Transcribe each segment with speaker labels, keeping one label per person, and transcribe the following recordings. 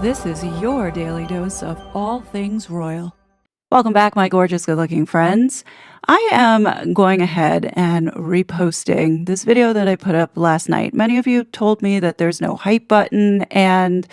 Speaker 1: This is your daily dose of all things royal. Welcome back, my gorgeous, good-looking friends. I am going ahead and reposting this video that I put up last night. Many of you told me that there's no hype button, and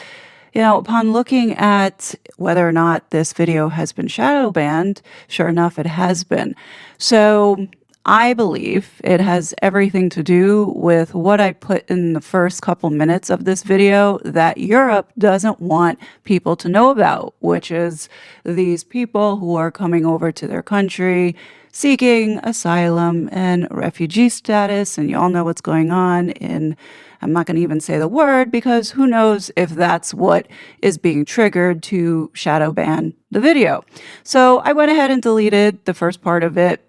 Speaker 1: upon looking at whether or not this video has been shadow banned, sure enough, it has been. So I believe it has everything to do with what I put in the first couple minutes of this video that Europe doesn't want people to know about, which is these people who are coming over to their country seeking asylum and refugee status. And you all know what's going on in, I'm not going to even say the word because who knows if that's what is being triggered to shadow ban the video. So I went ahead and deleted the first part of it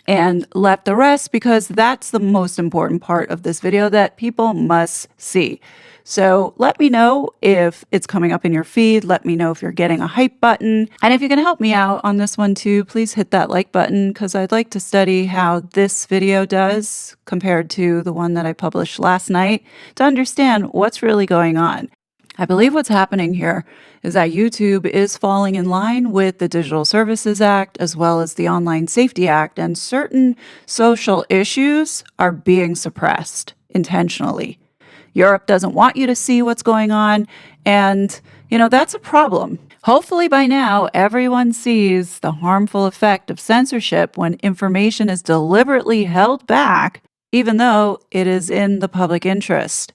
Speaker 1: and left the rest because that's the most important part of this video that people must see. So let me know if it's coming up in your feed. Let me know if you're getting a hype button. And if you can help me out on this one too, please hit that like button because I'd like to study how this video does compared to the one that I published last night to understand what's really going on. I believe what's happening here is that YouTube is falling in line with the Digital Services Act as well as the Online Safety Act, and certain social issues are being suppressed intentionally. Europe doesn't want you to see what's going on, and, that's a problem. Hopefully by now, everyone sees the harmful effect of censorship when information is deliberately held back, even though it is in the public interest.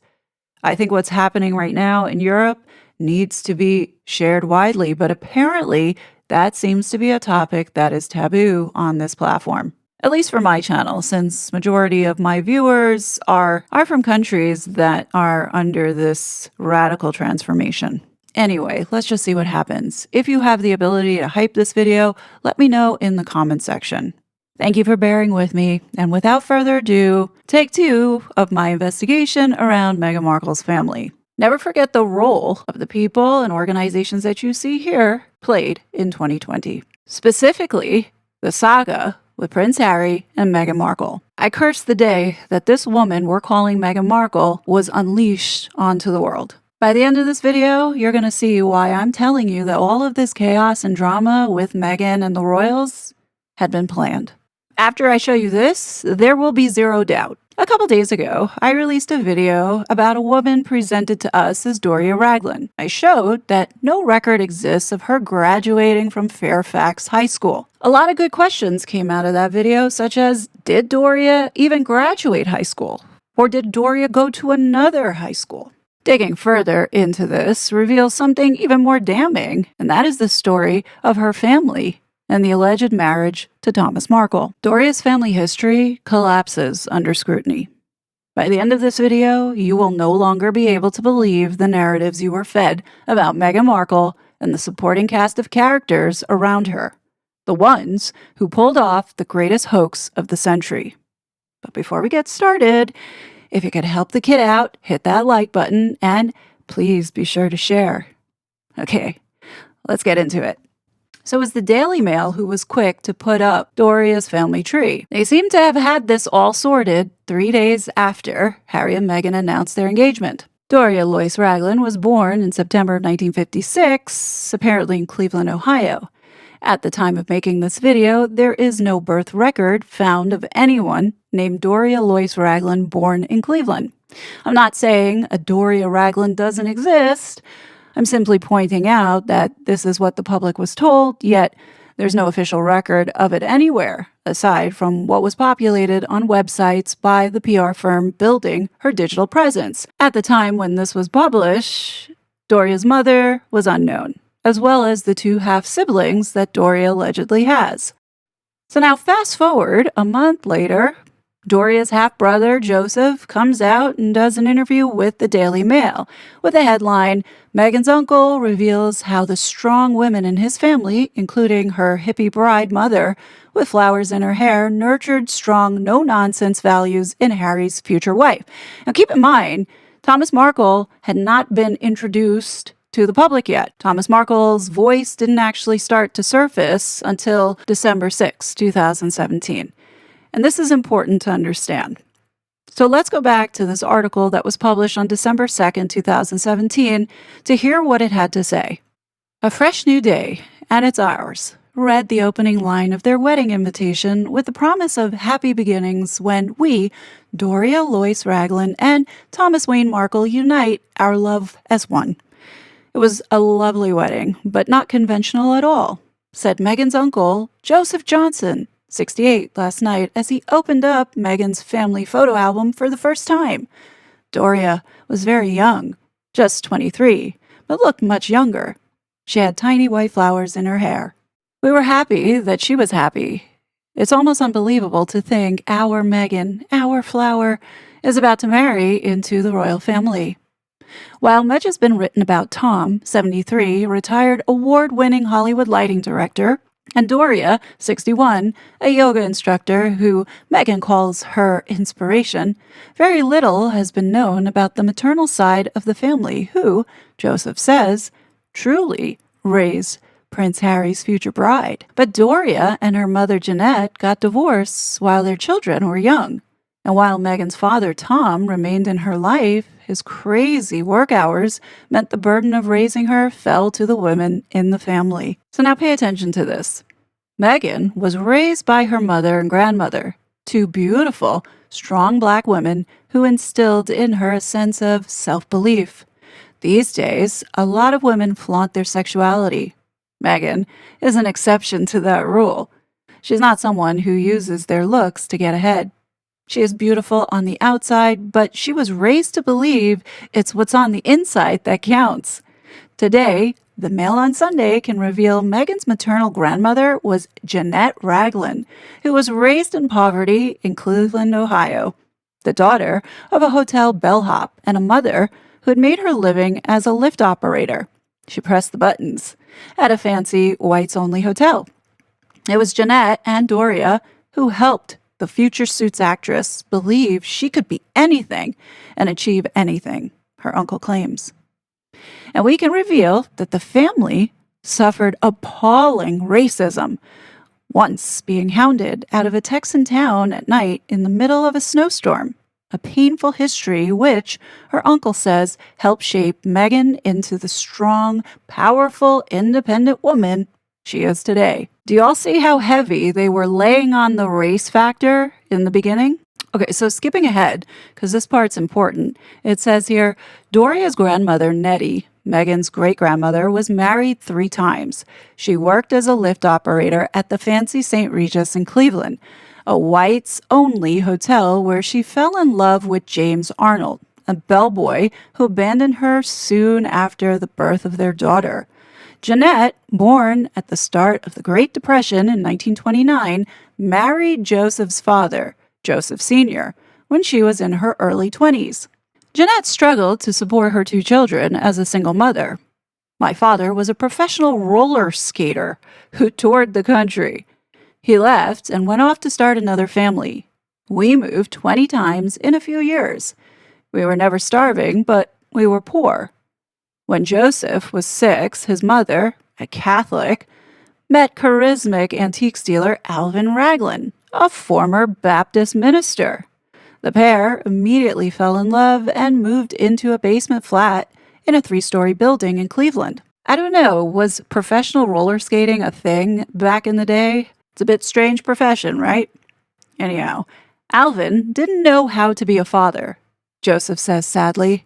Speaker 1: I think what's happening right now in Europe needs to be shared widely, but apparently that seems to be a topic that is taboo on this platform. At least for my channel, since majority of my viewers are from countries that are under this radical transformation. Anyway, let's just see what happens. If you have the ability to hype this video, let me know in the comment section. Thank you for bearing with me, and without further ado, take 2 of my investigation around Meghan Markle's family. Never forget the role of the people and organizations that you see here played in 2020. Specifically, the saga with Prince Harry and Meghan Markle. I curse the day that this woman we're calling Meghan Markle was unleashed onto the world. By the end of this video, you're going to see why I'm telling you that all of this chaos and drama with Meghan and the royals had been planned. After I show you this, there will be zero doubt. A couple days ago, I released a video about a woman presented to us as Doria Ragland. I showed that no record exists of her graduating from Fairfax High School. A lot of good questions came out of that video, such as, did Doria even graduate high school? Or did Doria go to another high school? Digging further into this reveals something even more damning, and that is the story of her family and the alleged marriage to Thomas Markle. Doria's family history collapses under scrutiny. By the end of this video, you will no longer be able to believe the narratives you were fed about Meghan Markle and the supporting cast of characters around her, the ones who pulled off the greatest hoax of the century. But before we get started, if you could help the kid out, hit that like button, and please be sure to share. Okay, let's get into it. So it was the Daily Mail who was quick to put up Doria's family tree. They seem to have had this all sorted 3 days after Harry and Meghan announced their engagement. Doria Lois Ragland was born in September of 1956, apparently in Cleveland, Ohio. At the time of making this video, there is no birth record found of anyone named Doria Lois Ragland born in Cleveland. I'm not saying a Doria Ragland doesn't exist. I'm simply pointing out that this is what the public was told, yet there's no official record of it anywhere, aside from what was populated on websites by the PR firm building her digital presence. At the time when this was published, Doria's mother was unknown, as well as the 2 half-siblings that Doria allegedly has. So now fast forward a month later, Doria's half-brother, Joseph, comes out and does an interview with the Daily Mail with the headline, Meghan's uncle reveals how the strong women in his family, including her hippie bride mother with flowers in her hair, nurtured strong, no-nonsense values in Harry's future wife. Now keep in mind, Thomas Markle had not been introduced to the public yet. Thomas Markle's voice didn't actually start to surface until December 6, 2017. And this is important to understand. So let's go back to this article that was published on December 2nd, 2017, to hear what it had to say. A fresh new day, and it's ours, read the opening line of their wedding invitation with the promise of happy beginnings when we, Doria Lois Ragland and Thomas Wayne Markle, unite our love as one. It was a lovely wedding, but not conventional at all, said Meghan's uncle, Joseph Johnson, 68, last night as he opened up Meghan's family photo album for the first time. Doria was very young, just 23, but looked much younger. She had tiny white flowers in her hair. We were happy that she was happy. It's almost unbelievable to think our Meghan, our flower, is about to marry into the royal family. While much has been written about Tom, 73, retired award-winning Hollywood lighting director, and Doria, 61, a yoga instructor who Meghan calls her inspiration, very little has been known about the maternal side of the family who, Joseph says, truly raised Prince Harry's future bride. But Doria and her mother Jeanette got divorced while their children were young. And while Meghan's father, Tom, remained in her life, his crazy work hours meant the burden of raising her fell to the women in the family. So now pay attention to this. Meghan was raised by her mother and grandmother, two beautiful, strong Black women who instilled in her a sense of self-belief. These days, a lot of women flaunt their sexuality. Meghan is an exception to that rule. She's not someone who uses their looks to get ahead. She is beautiful on the outside, but she was raised to believe it's what's on the inside that counts. Today, the Mail on Sunday can reveal Meghan's maternal grandmother was Jeanette Ragland, who was raised in poverty in Cleveland, Ohio, the daughter of a hotel bellhop and a mother who had made her living as a lift operator. She pressed the buttons at a fancy whites-only hotel. It was Jeanette and Doria who helped the future Suits actress believe she could be anything and achieve anything, her uncle claims. And we can reveal that the family suffered appalling racism, once being hounded out of a Texan town at night in the middle of a snowstorm, a painful history which, her uncle says, helped shape Meghan into the strong, powerful, independent woman she is today. Do you all see how heavy they were laying on the race factor in the beginning? Okay, so skipping ahead, because this part's important, it says here, Doria's grandmother, Nettie, Meghan's great-grandmother, was married 3 times. She worked as a lift operator at the fancy St. Regis in Cleveland, a whites-only hotel where she fell in love with James Arnold, a bellboy who abandoned her soon after the birth of their daughter. Jeanette, born at the start of the Great Depression in 1929, married Joseph's father, Joseph Sr., when she was in her early 20s. Jeanette struggled to support her 2 children as a single mother. My father was a professional roller skater who toured the country. He left and went off to start another family. We moved 20 times in a few years. We were never starving, but we were poor. When Joseph was 6, his mother, a Catholic, met charismatic antiques dealer Alvin Ragland, a former Baptist minister. The pair immediately fell in love and moved into a basement flat in a 3-story building in Cleveland. I don't know, was professional roller skating a thing back in the day? It's a bit strange profession, right? Anyhow, Alvin didn't know how to be a father, Joseph says sadly.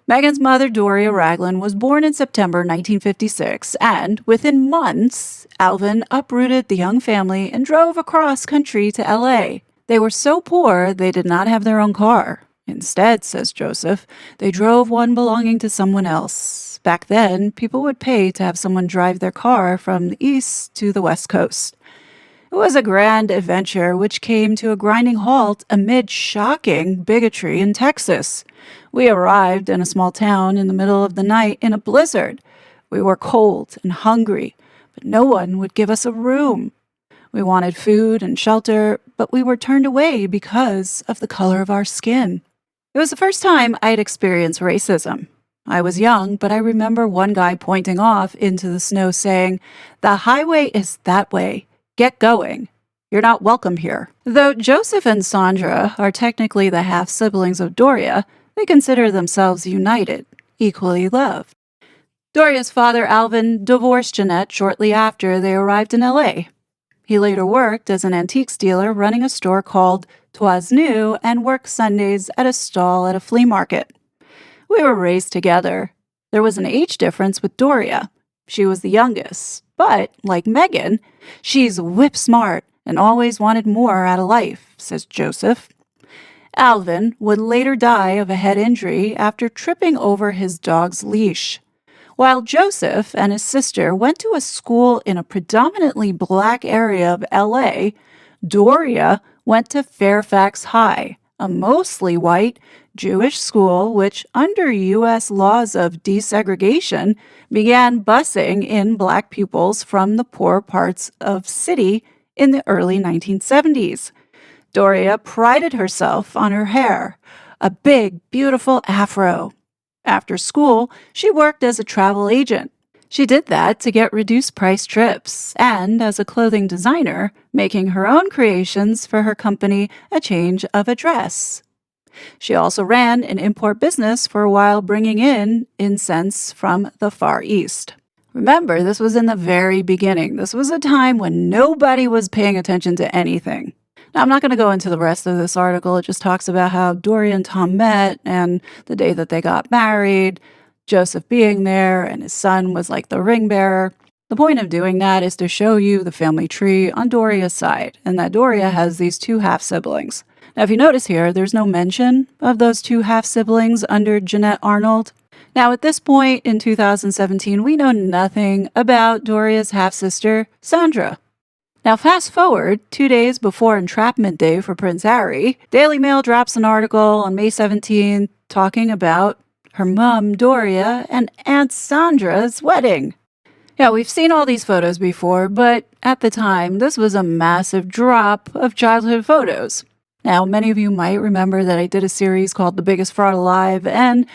Speaker 1: Meghan's mother, Doria Ragland, was born in September 1956, and within months, Alvin uprooted the young family and drove across country to L.A. They were so poor they did not have their own car. Instead, says Joseph, they drove one belonging to someone else. Back then, people would pay to have someone drive their car from the east to the west coast. It was a grand adventure which came to a grinding halt amid shocking bigotry in Texas. We arrived in a small town in the middle of the night in a blizzard. We were cold and hungry, but no one would give us a room. We wanted food and shelter, but we were turned away because of the color of our skin. It was the first time I'd experienced racism. I was young, but I remember one guy pointing off into the snow saying, "The highway is that way. Get going. You're not welcome here. Though Joseph and Sandra are technically the half-siblings of Doria, they consider themselves united, equally loved. Doria's father, Alvin, divorced Jeanette shortly after they arrived in LA. He later worked as an antiques dealer running a store called Twas New and worked Sundays at a stall at a flea market. We were raised together. There was an age difference with Doria. She was the youngest, but, like Meghan, she's whip smart and always wanted more out of life, says Joseph. Alvin would later die of a head injury after tripping over his dog's leash. While Joseph and his sister went to a school in a predominantly black area of LA, Doria went to Fairfax High, a mostly white Jewish school which, under U.S. laws of desegregation, began busing in black pupils from the poor parts of city in the early 1970s. Doria prided herself on her hair, a big, beautiful afro. After school, she worked as a travel agent. She did that to get reduced-price trips and, as a clothing designer, making her own creations for her company a change of address. She also ran an import business for a while, bringing in incense from the Far East. Remember, this was in the very beginning. This was a time when nobody was paying attention to anything. Now, I'm not going to go into the rest of this article. It just talks about how Doria and Tom met and the day that they got married, Joseph being there, and his son was like the ring bearer. The point of doing that is to show you the family tree on Doria's side, and that Doria has these two half-siblings. Now, if you notice here, there's no mention of those two half-siblings under Jeanette Arnold. Now, at this point in 2017, we know nothing about Doria's half-sister, Sandra. Now, fast forward 2 days before entrapment day for Prince Harry, Daily Mail drops an article on May 17th talking about her mom, Doria, and Aunt Sandra's wedding. Yeah, we've seen all these photos before, but at the time, this was a massive drop of childhood photos. Now, many of you might remember that I did a series called The Biggest Fraud Alive, and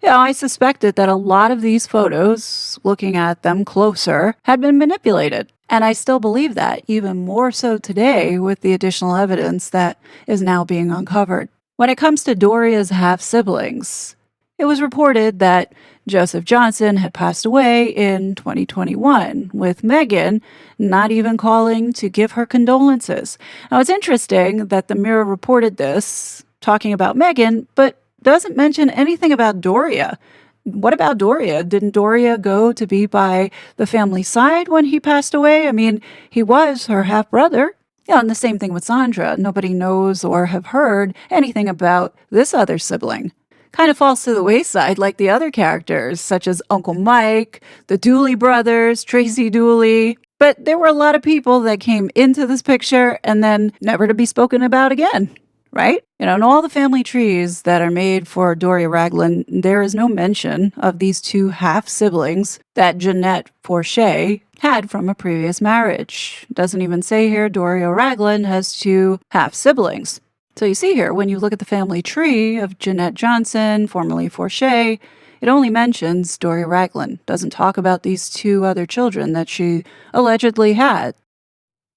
Speaker 1: I suspected that a lot of these photos, looking at them closer, had been manipulated. And I still believe that, even more so today with the additional evidence that is now being uncovered. When it comes to Doria's half-siblings, it was reported that Joseph Johnson had passed away in 2021, with Meghan not even calling to give her condolences. Now, it's interesting that the Mirror reported this, talking about Meghan, but doesn't mention anything about Doria. What about Doria? Didn't Doria go to be by the family side when he passed away? I mean, he was her half-brother. Yeah, and the same thing with Sandra. Nobody knows or have heard anything about this other sibling. Kind of falls to the wayside like the other characters, such as Uncle Mike, the Dooley brothers, Tracy Dooley. But there were a lot of people that came into this picture and then never to be spoken about again. Right? In all the family trees that are made for Doria Ragland, there is no mention of these two half-siblings that Jeanette Forshey had from a previous marriage. It doesn't even say here Doria Ragland has two half-siblings. So you see here, when you look at the family tree of Jeanette Johnson, formerly Forshey, it only mentions Doria Ragland. Doesn't talk about these two other children that she allegedly had.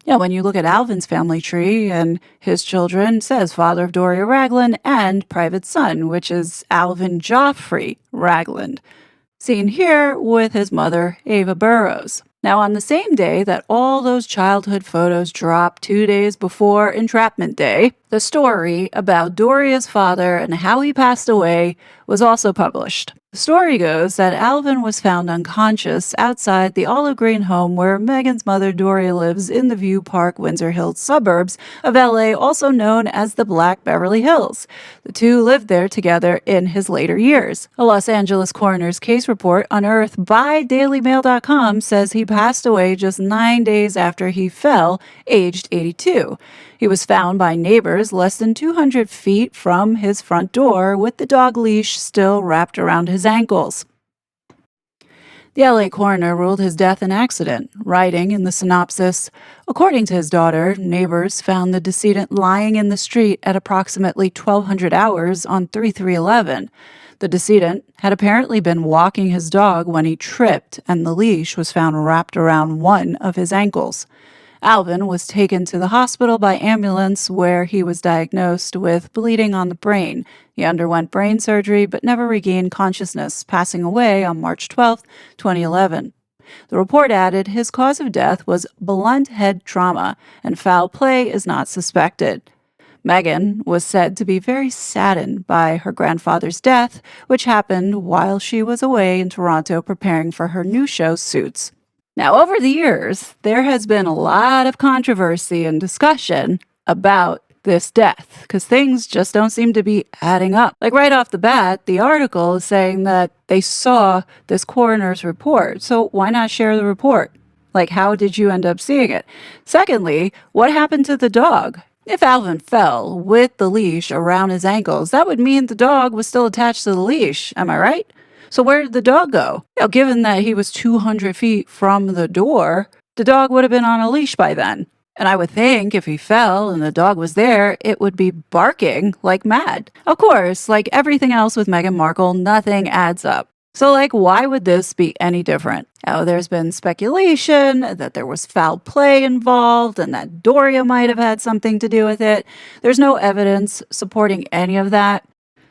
Speaker 1: Yeah, when you look at Alvin's family tree and his children, it says father of Doria Ragland and private son, which is Alvin Joffrey Ragland, seen here with his mother, Ava Burrows. Now, on the same day that all those childhood photos dropped 2 days before entrapment day, the story about Doria's father and how he passed away was also published. The story goes that Alvin was found unconscious outside the olive green home where Meghan's mother Doria lives in the View Park, Windsor Hills suburbs of LA, also known as the Black Beverly Hills. The two lived there together in his later years. A Los Angeles coroner's case report unearthed by DailyMail.com says he passed away just 9 days after he fell, aged 82. He was found by neighbors less than 200 feet from his front door with the dog leash still wrapped around his ankles. The LA coroner ruled his death an accident, writing in the synopsis, according to his daughter, neighbors found the decedent lying in the street at approximately 1200 hours on 3/3/11. The decedent had apparently been walking his dog when he tripped, and the leash was found wrapped around one of his ankles. Alvin was taken to the hospital by ambulance where he was diagnosed with bleeding on the brain. He underwent brain surgery but never regained consciousness, passing away on March 12, 2011. The report added his cause of death was blunt head trauma and foul play is not suspected. Meghan was said to be very saddened by her grandfather's death, which happened while she was away in Toronto preparing for her new show, Suits. Now, over the years, there has been a lot of controversy and discussion about this death because things just don't seem to be adding up. Like right off the bat, the article is saying that they saw this coroner's report. So why not share the report? Like, how did you end up seeing it? Secondly, what happened to the dog? If Alvin fell with the leash around his ankles, that would mean the dog was still attached to the leash. Am I right? So where did the dog go? Given that he was 200 feet from the door, the dog would have been on a leash by then. And I would think if he fell and the dog was there, it would be barking like mad. Of course, like everything else with Meghan Markle, nothing adds up. So, why would this be any different? There's been speculation that there was foul play involved and that Doria might have had something to do with it. There's no evidence supporting any of that.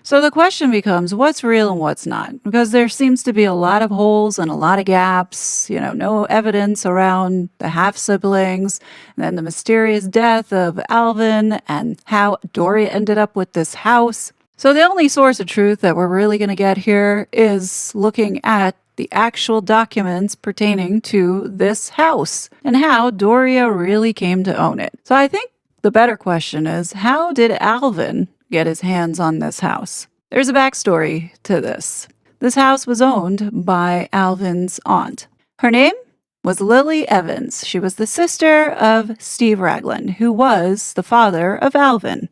Speaker 1: So the question becomes, what's real and what's not? Because there seems to be a lot of holes and a lot of gaps, no evidence around the half-siblings, and then the mysterious death of Alvin and how Doria ended up with this house. So the only source of truth that we're really going to get here is looking at the actual documents pertaining to this house and how Doria really came to own it. So I think the better question is, how did Alvin get his hands on this house? There's a backstory to this. This house was owned by Alvin's aunt. Her name was Lily Evans. She was the sister of Steve Ragland, who was the father of Alvin.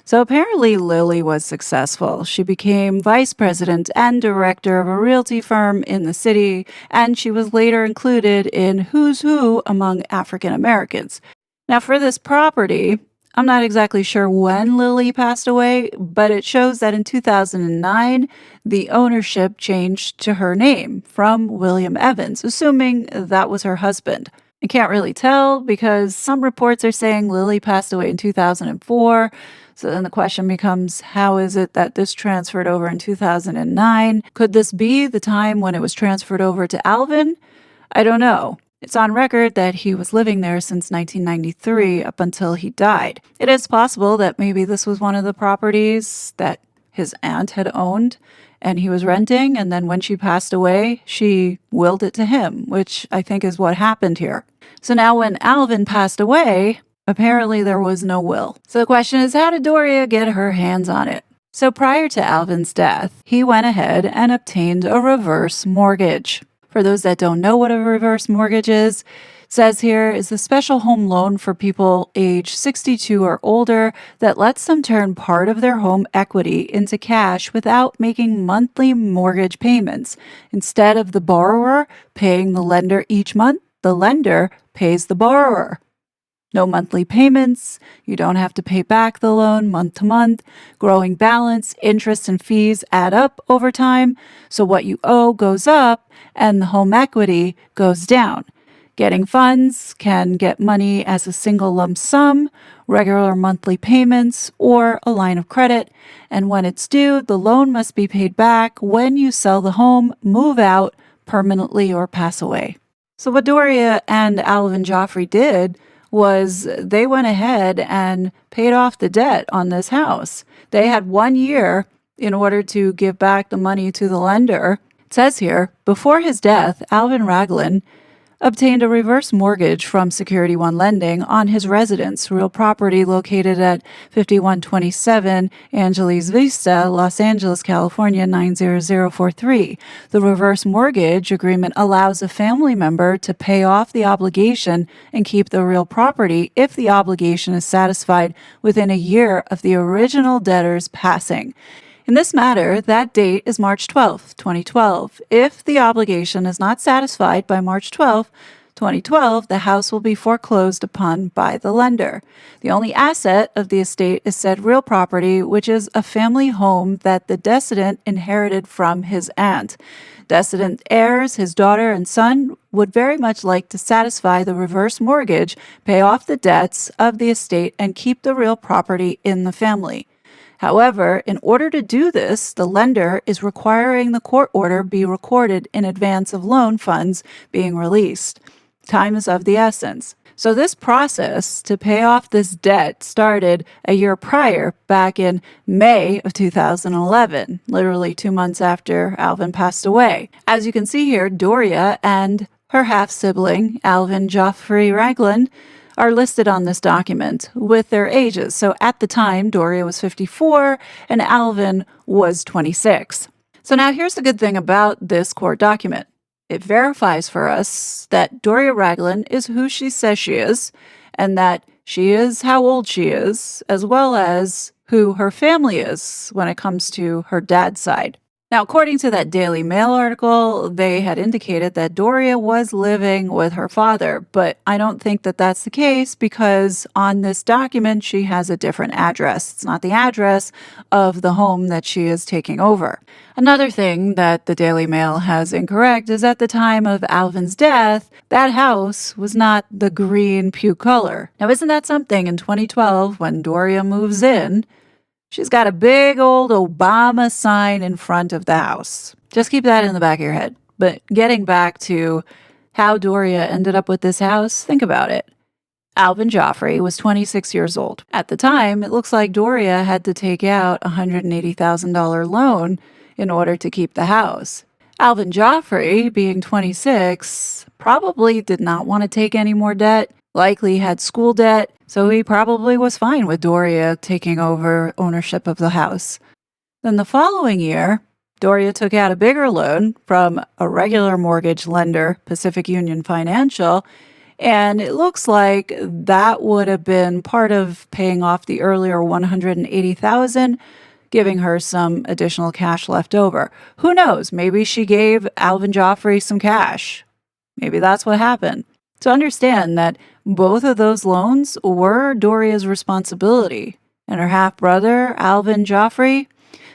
Speaker 1: So apparently Lily was successful. She became vice president and director of a realty firm in the city, and she was later included in Who's Who among African Americans. Now for this property, I'm not exactly sure when Lily passed away, but it shows that in 2009, the ownership changed to her name from William Evans, assuming that was her husband. I can't really tell because some reports are saying Lily passed away in 2004. So then the question becomes, how is it that this transferred over in 2009? Could this be the time when it was transferred over to Alvin? I don't know. It's on record that he was living there since 1993 up until he died. It is possible that maybe this was one of the properties that his aunt had owned and he was renting, and then when she passed away, she willed it to him, which I think is what happened here. So now when Alvin passed away, apparently there was no will. So the question is, how did Doria get her hands on it? So prior to Alvin's death, he went ahead and obtained a reverse mortgage. For those that don't know what a reverse mortgage is, it says here is a special home loan for people age 62 or older that lets them turn part of their home equity into cash without making monthly mortgage payments. Instead of the borrower paying the lender each month, the lender pays the borrower. No monthly payments, you don't have to pay back the loan month to month, growing balance, interest and fees add up over time, so what you owe goes up and the home equity goes down. Getting funds can get money as a single lump sum, regular monthly payments, or a line of credit, and when it's due, the loan must be paid back when you sell the home, move out permanently, or pass away. So what Doria and Alvin Joffrey did was they went ahead and paid off the debt on this house. They had 1 year in order to give back the money to the lender. It says here, before his death, Alvin Ragland obtained a reverse mortgage from Security One Lending on his residence, real property located at 5127 Angeles Vista, Los Angeles, California, 90043. The reverse mortgage agreement allows a family member to pay off the obligation and keep the real property if the obligation is satisfied within a year of the original debtor's passing. In this matter, that date is March 12, 2012. If the obligation is not satisfied by March 12, 2012, the house will be foreclosed upon by the lender. The only asset of the estate is said real property, which is a family home that the decedent inherited from his aunt. Decedent heirs, his daughter and son, would very much like to satisfy the reverse mortgage, pay off the debts of the estate, and keep the real property in the family. However, in order to do this, the lender is requiring the court order be recorded in advance of loan funds being released. Time is of the essence. So this process to pay off this debt started a year prior, back in May of 2011, literally 2 months after Alvin passed away. As you can see here, Doria and her half-sibling, Alvin Geoffrey Ragland, are listed on this document with their ages. So at the time, Doria was 54 and Alvin was 26. So now here's the good thing about this court document. It verifies for us that Doria Ragland is who she says she is, and that she is how old she is, as well as who her family is when it comes to her dad's side. Now, according to that Daily Mail article, they had indicated that Doria was living with her father, but I don't think that that's the case because on this document, she has a different address. It's not the address of the home that she is taking over. Another thing that the Daily Mail has incorrect is at the time of Alvin's death, that house was not the green puke color. Now, isn't that something? In 2012, when Doria moves in, she's got a big old Obama sign in front of the house. Just keep that in the back of your head. But getting back to how Doria ended up with this house, think about it. Alvin Geoffrey was 26 years old. At the time, it looks like Doria had to take out a $180,000 loan in order to keep the house. Alvin Geoffrey, being 26, probably did not want to take any more debt, likely had school debt, so he probably was fine with Doria taking over ownership of the house. Then the following year, Doria took out a bigger loan from a regular mortgage lender, Pacific Union Financial, and it looks like that would have been part of paying off the earlier $180,000, giving her some additional cash left over. Who knows? Maybe she gave Alvin Geoffrey some cash. Maybe that's what happened. So understand that both of those loans were Doria's responsibility, and her half-brother, Alvin Geoffrey,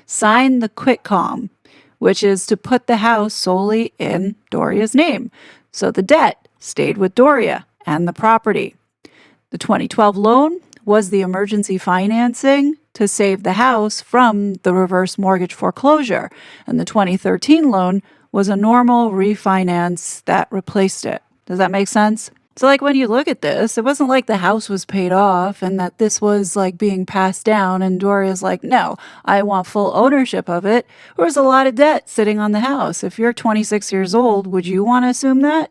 Speaker 1: signed the quitclaim, which is to put the house solely in Doria's name. So the debt stayed with Doria and the property. The 2012 loan was the emergency financing to save the house from the reverse mortgage foreclosure, and the 2013 loan was a normal refinance that replaced it. Does that make sense? So like when you look at this, it wasn't like the house was paid off and that this was like being passed down and Doria's like, no, I want full ownership of it. There was a lot of debt sitting on the house. If you're 26 years old, would you want to assume that?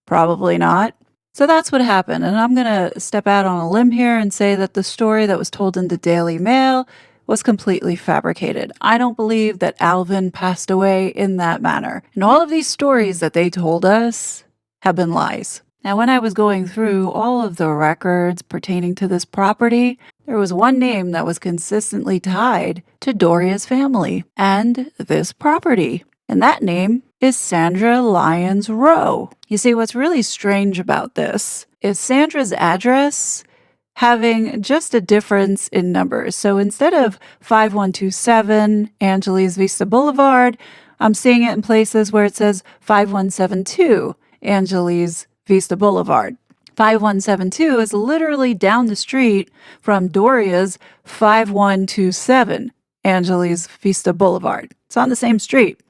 Speaker 1: Probably not. So that's what happened. And I'm going to step out on a limb here and say that the story that was told in the Daily Mail was completely fabricated. I don't believe that Alvin passed away in that manner. And all of these stories that they told us have been lies. Now, when I was going through all of the records pertaining to this property, there was one name that was consistently tied to Doria's family and this property. And that name is Sandra Lyons Rowe. You see, what's really strange about this is Sandra's address having just a difference in numbers. So instead of 5127 Angeles Vista Boulevard, I'm seeing it in places where it says 5172 Angeles Vista Boulevard. 5172 is literally down the street from Doria's 5127 Angeles Vista Boulevard. It's on the same street.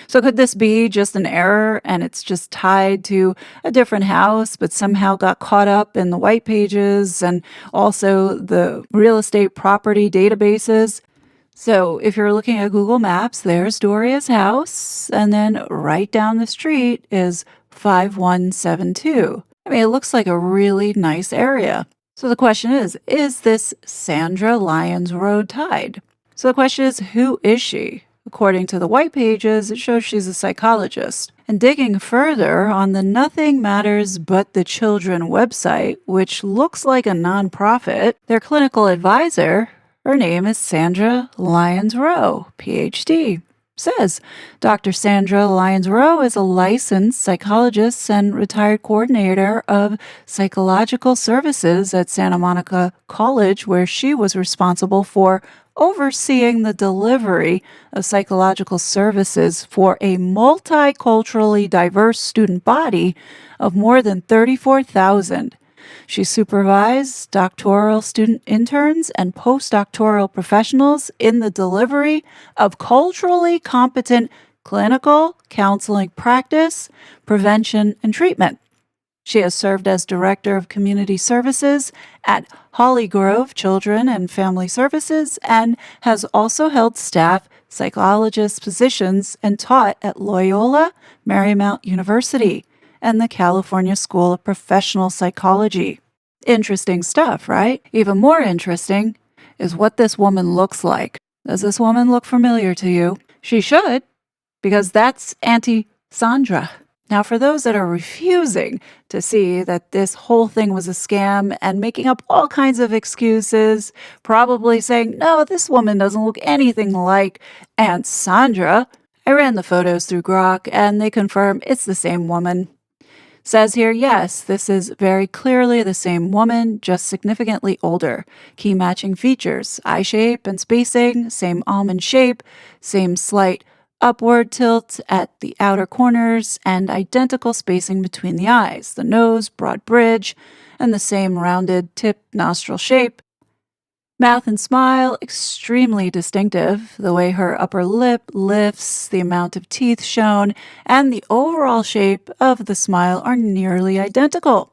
Speaker 1: So could this be just an error and it's just tied to a different house, but somehow got caught up in the white pages and also the real estate property databases? So if you're looking at Google Maps, there's Doria's house, and then right down the street is 5172. I mean, it looks like a really nice area. So the question is this Sandra Lyons Rowe tied? So the question is, who is she? According to the white pages, it shows she's a psychologist. And digging further on the Nothing Matters But the Children website, which looks like a nonprofit, their clinical advisor, her name is Sandra Lyons Rowe, PhD. says Dr. Sandra Lyons-Rowe is a licensed psychologist and retired coordinator of psychological services at Santa Monica College, where she was responsible for overseeing the delivery of psychological services for a multiculturally diverse student body of more than 34,000. She supervised doctoral student interns and postdoctoral professionals in the delivery of culturally competent clinical counseling practice, prevention, and treatment. She has served as Director of Community Services at Holly Grove Children and Family Services and has also held staff psychologist positions and taught at Loyola Marymount University and the California School of Professional Psychology. Interesting stuff, right? Even more interesting is what this woman looks like. Does this woman look familiar to you? She should, because that's Auntie Sandra. Now, for those that are refusing to see that this whole thing was a scam and making up all kinds of excuses, probably saying, no, this woman doesn't look anything like Aunt Sandra, I ran the photos through Grok and they confirm it's the same woman. Says here, yes, this is very clearly the same woman, just significantly older. Key matching features, eye shape and spacing, same almond shape, same slight upward tilt at the outer corners, and identical spacing between the eyes, the nose, broad bridge, and the same rounded tip nostril shape. Mouth and smile, extremely distinctive. The way her upper lip lifts, the amount of teeth shown, and the overall shape of the smile are nearly identical.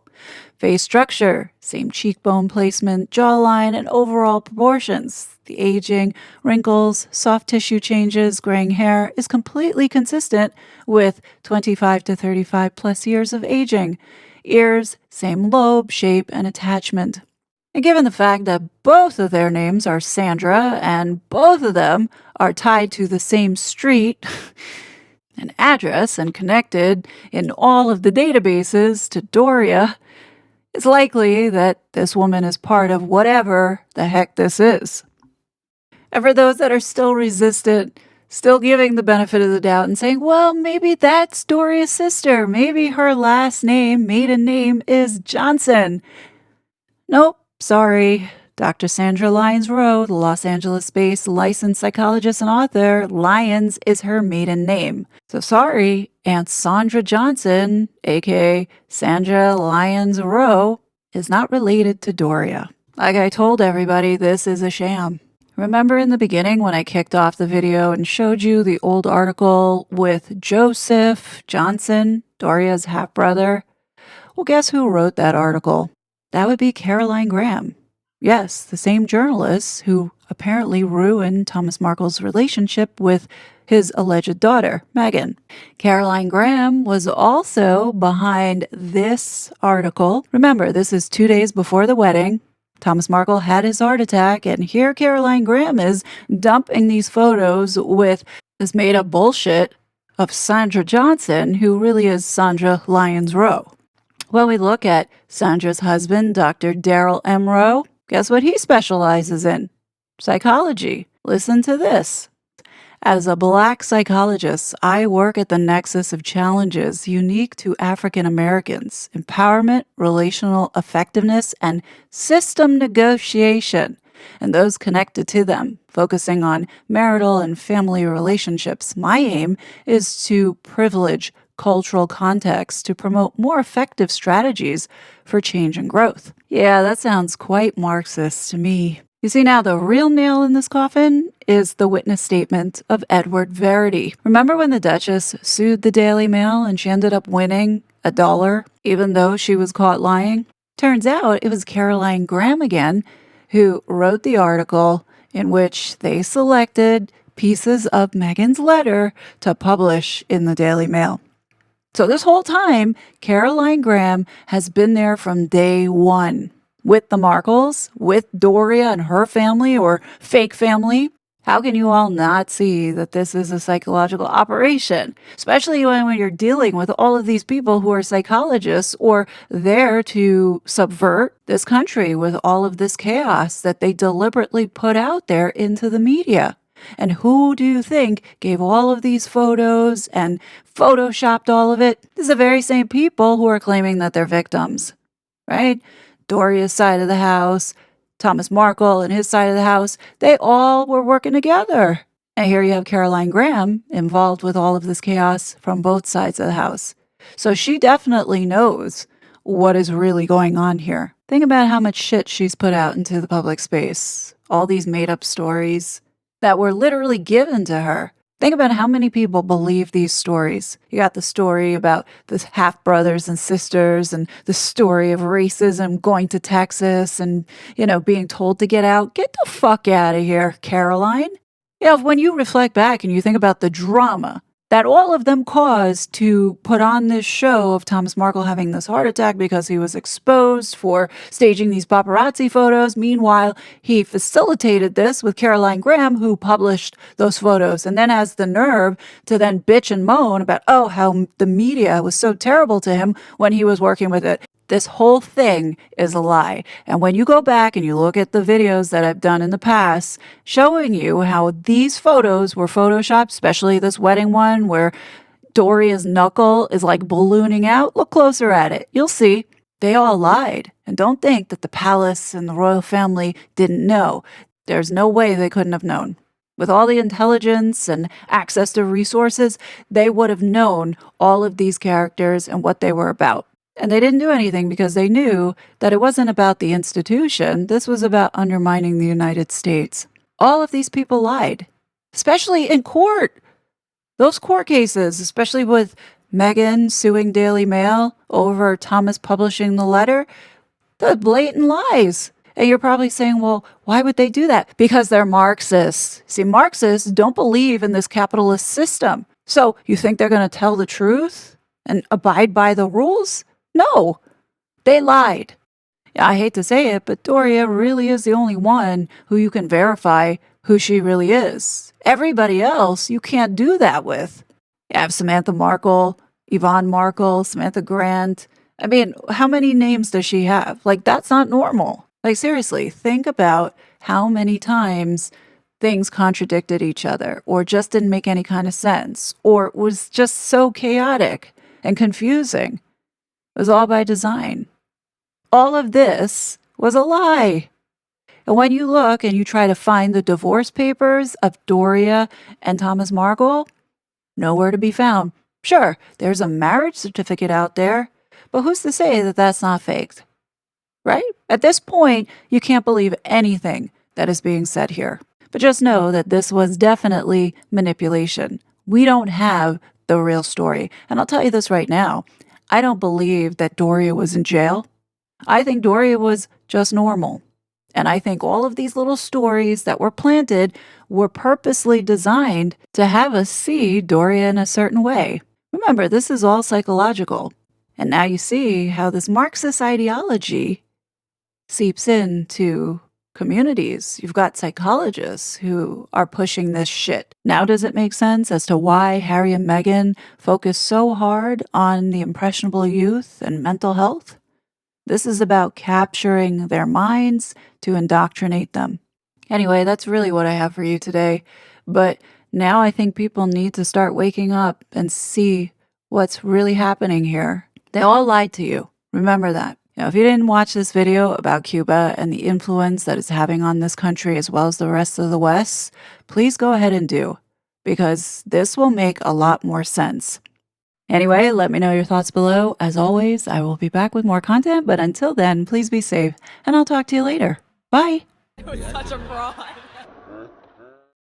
Speaker 1: Face structure, same cheekbone placement, jawline, and overall proportions. The aging, wrinkles, soft tissue changes, graying hair is completely consistent with 25 to 35 plus years of aging. Ears, same lobe, shape, and attachment. And given the fact that both of their names are Sandra and both of them are tied to the same street and address and connected in all of the databases to Doria, it's likely that this woman is part of whatever the heck this is. And for those that are still resistant, still giving the benefit of the doubt and saying, well, maybe that's Doria's sister. Maybe her last name, maiden name, is Johnson. Nope. Sorry, Dr. Sandra Lyons-Rowe, the Los Angeles-based licensed psychologist and author, Lyons is her maiden name. So sorry, Aunt Sandra Johnson, aka Sandra Lyons-Rowe, is not related to Doria. Like I told everybody, this is a sham. Remember in the beginning when I kicked off the video and showed you the old article with Joseph Johnson, Doria's half-brother? Well, guess who wrote that article? That would be Caroline Graham. Yes, the same journalist who apparently ruined Thomas Markle's relationship with his alleged daughter, Meghan. Caroline Graham was also behind this article. Remember, this is 2 days before the wedding. Thomas Markle had his heart attack, and here Caroline Graham is dumping these photos with this made-up bullshit of Sandra Johnson, who really is Sandra Lyons-Rowe. When we look at Sandra's husband, Dr. Daryl M. Rowe, guess what he specializes in? Psychology. Listen to this. As a Black psychologist, I work at the nexus of challenges unique to African Americans: empowerment, relational effectiveness, and system negotiation, and those connected to them, focusing on marital and family relationships. My aim is to privilege cultural context to promote more effective strategies for change and growth. Yeah, that sounds quite Marxist to me. You see, now the real nail in this coffin is the witness statement of Edward Verity. Remember when the Duchess sued the Daily Mail and she ended up winning $1, even though she was caught lying? Turns out it was Caroline Graham again who wrote the article in which they selected pieces of Meghan's letter to publish in the Daily Mail. So this whole time, Caroline Graham has been there from day one with the Markles, with Doria and her family or fake family. How can you all not see that this is a psychological operation? Especially when you're dealing with all of these people who are psychologists or there to subvert this country with all of this chaos that they deliberately put out there into the media. And who do you think gave all of these photos and photoshopped all of it? These are the very same people who are claiming that they're victims, right? Doria's side of the house, Thomas Markle and his side of the house, they all were working together. And here you have Caroline Graham involved with all of this chaos from both sides of the house. So she definitely knows what is really going on here. Think about how much shit she's put out into the public space. All these made-up stories that were literally given to her. Think about how many people believe these stories. You got the story about the half-brothers and sisters and the story of racism going to Texas and, being told to get out. Get the fuck out of here, Caroline. When you reflect back and you think about the drama that all of them caused to put on this show of Thomas Markle having this heart attack because he was exposed for staging these paparazzi photos. Meanwhile, he facilitated this with Caroline Graham, who published those photos and then has the nerve to then bitch and moan about, how the media was so terrible to him when he was working with it. This whole thing is a lie. And when you go back and you look at the videos that I've done in the past, showing you how these photos were photoshopped, especially this wedding one where Doria's knuckle is like ballooning out, look closer at it. You'll see they all lied. And don't think that the palace and the royal family didn't know. There's no way they couldn't have known. With all the intelligence and access to resources, they would have known all of these characters and what they were about. And they didn't do anything because they knew that it wasn't about the institution. This was about undermining the United States. All of these people lied, especially in court. Those court cases, especially with Meghan suing Daily Mail over Thomas publishing the letter, the blatant lies. And you're probably saying, well, why would they do that? Because they're Marxists. See, Marxists don't believe in this capitalist system. So you think they're going to tell the truth and abide by the rules? No, they lied. I hate to say it, but Doria really is the only one who you can verify who she really is. Everybody else, you can't do that with. You have Samantha Markle, Yvonne Markle, Samantha Grant. I mean, how many names does she have? That's not normal. Seriously, think about how many times things contradicted each other or just didn't make any kind of sense or was just so chaotic and confusing. It was all by design. All of this was a lie. And when you look and you try to find the divorce papers of Doria and Thomas Markle, nowhere to be found. Sure, there's a marriage certificate out there, but who's to say that that's not faked? Right? At this point, you can't believe anything that is being said here. But just know that this was definitely manipulation. We don't have the real story. And I'll tell you this right now. I don't believe that Doria was in jail. I think Doria was just normal. And I think all of these little stories that were planted were purposely designed to have us see Doria in a certain way. Remember, this is all psychological. And now you see how this Marxist ideology seeps into communities. You've got psychologists who are pushing this shit. Now does it make sense as to why Harry and Meghan focus so hard on the impressionable youth and mental health? This is about capturing their minds to indoctrinate them. Anyway, that's really what I have for you today. But now I think people need to start waking up and see what's really happening here. They all lied to you. Remember that. If you didn't watch this video about Cuba and the influence that it's having on this country as well as the rest of the West, please go ahead and do, because this will make a lot more sense. Anyway, let me know your thoughts below. As always, I will be back with more content, but until then, please be safe, and I'll talk to you later. Bye! It was such a fraud.